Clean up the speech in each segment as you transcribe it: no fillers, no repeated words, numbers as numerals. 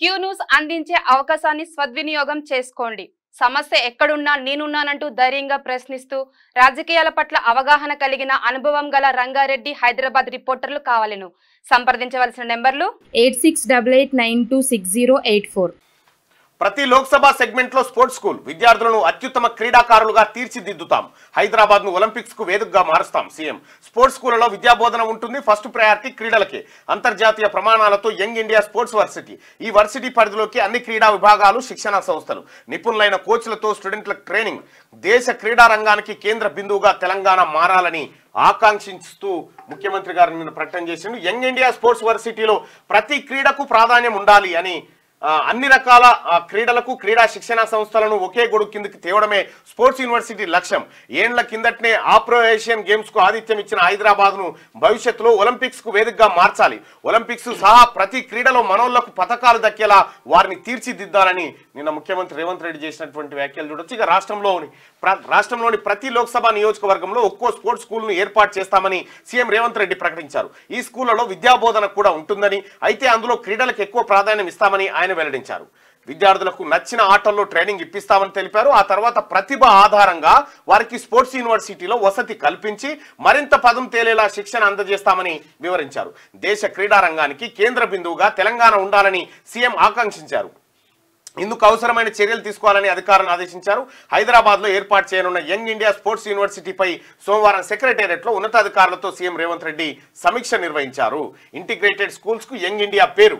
Q news అందించే అవకాశాన్ని సద్వినియోగం చేసుకోండి. సమస్య ఎక్కడున్నా నేనున్నానంటూ ధైర్యంగా ప్రశ్నిస్తూ రాజకీయాల పట్ల అవగాహన కలిగిన అనుభవం గల రంగారెడ్డి హైదరాబాద్ రిపోర్టర్లు కావాలను సంప్రదించవలసిన నెంబర్లు 8688926084. ప్రతి లోక్సభ సెగ్మెంట్ లో స్పోర్ట్స్ స్కూల్ విద్యార్థులను అత్యుత్తమ క్రీడాకారులుగా తీర్చిదిద్దుతాం. హైదరాబాద్ ను ఒలింపిక్స్ కు వేదికగా మారుస్తాం. సీఎం స్పోర్ట్స్ స్కూళ్లలో విద్యాబోధన ఉంటుంది. ఫస్ట్ ప్రయారిటీ క్రీడలకే. అంతర్జాతీయ ప్రమాణాలతో యంగ్ ఇండియా స్పోర్ట్స్ వర్సిటీ. ఈ వర్సిటీ పరిధిలోకి అన్ని క్రీడా విభాగాలు, శిక్షణా సంస్థలు, నిపుణులైన కోచ్లతో స్టూడెంట్ల ట్రైనింగ్. దేశ క్రీడా రంగానికి కేంద్ర బిందువుగా తెలంగాణ మారాలని ఆకాంక్షిస్తూ ముఖ్యమంత్రి గారు నిన్న ప్రకటన చేసిండు. యంగ్ ఇండియా స్పోర్ట్స్ వర్సిటీలో ప్రతి క్రీడకు ప్రాధాన్యం ఉండాలి అని, అన్ని రకాల క్రీడలకు క్రీడా శిక్షణ సంస్థలను ఒకే గొడుగు కిందకి తేవడమే స్పోర్ట్స్ యూనివర్సిటీ లక్ష్యం. ఏండ్ల కిందటనే ఆఫ్రో ఏషియన్ గేమ్స్ కు ఆతిథ్యం ఇచ్చిన హైదరాబాద్ ను భవిష్యత్తులో ఒలింపిక్స్ కు వేదికగా మార్చాలి. ఒలింపిక్స్ సహా ప్రతి క్రీడలో మనోళ్లకు పథకాలు దక్కేలా వారిని తీర్చిదిద్దాలని నిన్న ముఖ్యమంత్రి రేవంత్ రెడ్డి చేసినటువంటి వ్యాఖ్యలు చూడొచ్చు. ఇక రాష్ట్రంలోని ప్రతి లోక్సభ నియోజకవర్గంలో ఒక్కో స్పోర్ట్స్ స్కూల్ ను ఏర్పాటు చేస్తామని సీఎం రేవంత్ రెడ్డి ప్రకటించారు. ఈ స్కూళ్లలో విద్యాబోధన కూడా ఉంటుందని, అయితే అందులో క్రీడలకు ఎక్కువ ప్రాధాన్యం ఇస్తామని ఆయన వెల్లడించారు. విద్యార్థులకు నచ్చిన ఆటల్లో ట్రైనింగ్ ఇప్పిస్తామని తెలిపారు. ఆ తర్వాత ప్రతిభ ఆధారంగా వారికి స్పోర్ట్స్ యూనివర్సిటీలో వసతి కల్పించి మరింత పదం తేలేలా శిక్షణ అందజేస్తామని వివరించారు. దేశ క్రీడా రంగానికి కేంద్ర బిందువుగా తెలంగాణ ఉండాలని సీఎం ఆకాంక్షించారు. ఇందుకు అవసరమైన చర్యలు తీసుకోవాలని అధికారులను ఆదేశించారు. హైదరాబాద్ లో ఏర్పాటు చేయనున్న యంగ్ ఇండియా స్పోర్ట్స్ యూనివర్సిటీపై సోమవారం సెక్రటేరియట్ లో ఉన్నతాధికారులతో సీఎం రేవంత్ రెడ్డి సమీక్ష నిర్వహించారు. ఇంటిగ్రేటెడ్ స్కూల్స్ కు యంగ్ ఇండియా పేరు,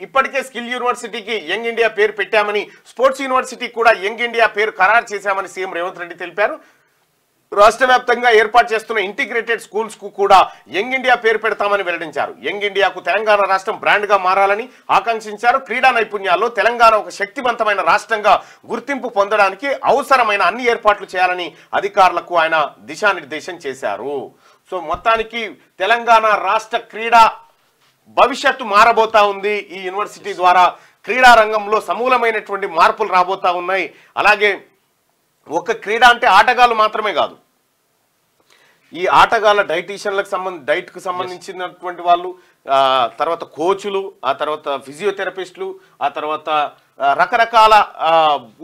ఇప్పటికే స్కిల్ యూనివర్సిటీకి యంగ్ ఇండియా పేరు పెట్టామని, స్పోర్ట్స్ యూనివర్సిటీ కూడా యంగ్ ఇండియా పేరు ఖరారు చేశామని సీఎం రేవంత్ రెడ్డి తెలిపారు. రాష్ట్ర వ్యాప్తంగా ఏర్పాటు చేస్తున్న ఇంటిగ్రేటెడ్ స్కూల్స్ కు కూడా యంగ్ ఇండియా పేరు పెడతామని వెల్లడించారు. యంగ్ ఇండియాకు తెలంగాణ రాష్ట్రం బ్రాండ్ గా మారాలని ఆకాంక్షించారు. క్రీడా నైపుణ్యాల్లో తెలంగాణ ఒక శక్తివంతమైన రాష్ట్రంగా గుర్తింపు పొందడానికి అవసరమైన అన్ని ఏర్పాట్లు చేయాలని అధికారులకు ఆయన దిశానిర్దేశం చేశారు. సో మొత్తానికి తెలంగాణ రాష్ట్ర క్రీడా భవిష్యత్తు మారబోతా ఉంది. ఈ యూనివర్సిటీ ద్వారా క్రీడా రంగంలో సమూలమైనటువంటి మార్పులు రాబోతా ఉన్నాయి. అలాగే ఒక క్రీడ అంటే ఆటగాళ్ళు మాత్రమే కాదు, ఈ ఆటగాళ్ళ డైట్కు సంబంధించినటువంటి వాళ్ళు, తర్వాత కోచ్లు, ఆ తర్వాత ఫిజియోథెరపిస్టులు, ఆ తర్వాత రకరకాల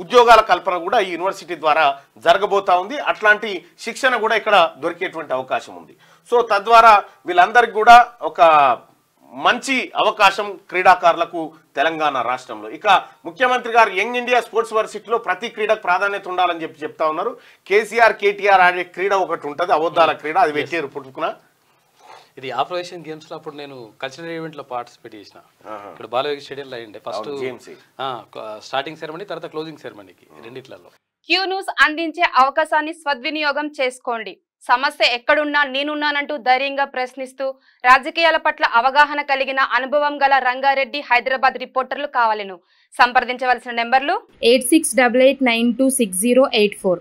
ఉద్యోగాల కల్పన కూడా ఈ యూనివర్సిటీ ద్వారా జరగబోతా ఉంది. అట్లాంటి శిక్షణ కూడా ఇక్కడ దొరికేటువంటి అవకాశం ఉంది. సో తద్వారా వీళ్ళందరికీ కూడా ఒక మంచి అవకాశం క్రీడాకారులకు తెలంగాణ రాష్ట్రంలో. ఇక ముఖ్యమంత్రి గారు యంగ్ ఇండియా స్పోర్ట్స్ వర్సిటీలో ప్రతి క్రీడకు ప్రాధాన్యత ఉండాలని చెప్తా ఉన్నారు. కేసీఆర్ కేటీఆర్ ఆడే క్రీడ ఒకటి ఉంటుంది, అవోద్దాల క్రీడ, అది పెట్టారు పుట్టుకున్నా. ఇది ఆఫ్రో ఏషియన్ గేమ్స్ లో అప్పుడు నేను కల్చరల్ ఈవెంట్ లో పార్టిసిపేట్ చేసిన. ఇక్కడ బాలయోగి స్టేడియంలో అయ్యిండే ఫస్ట్ స్టార్టింగ్ సెరమనీ, తర్వాత క్లోజింగ్ సెరమనీకి రెండిట్లలో. క్యూ న్యూస్ అందించే అవకాశాన్ని సద్వినియోగం చేసుకోండి. సమస్య ఎక్కడున్నా నేనున్నానంటూ ధైర్యంగా ప్రశ్నిస్తూ రాజకీయాల పట్ల అవగాహన కలిగిన అనుభవం గల రంగారెడ్డి హైదరాబాద్ రిపోర్టర్లు కావాలను సంప్రదించవలసిన నెంబర్లు 8688926084.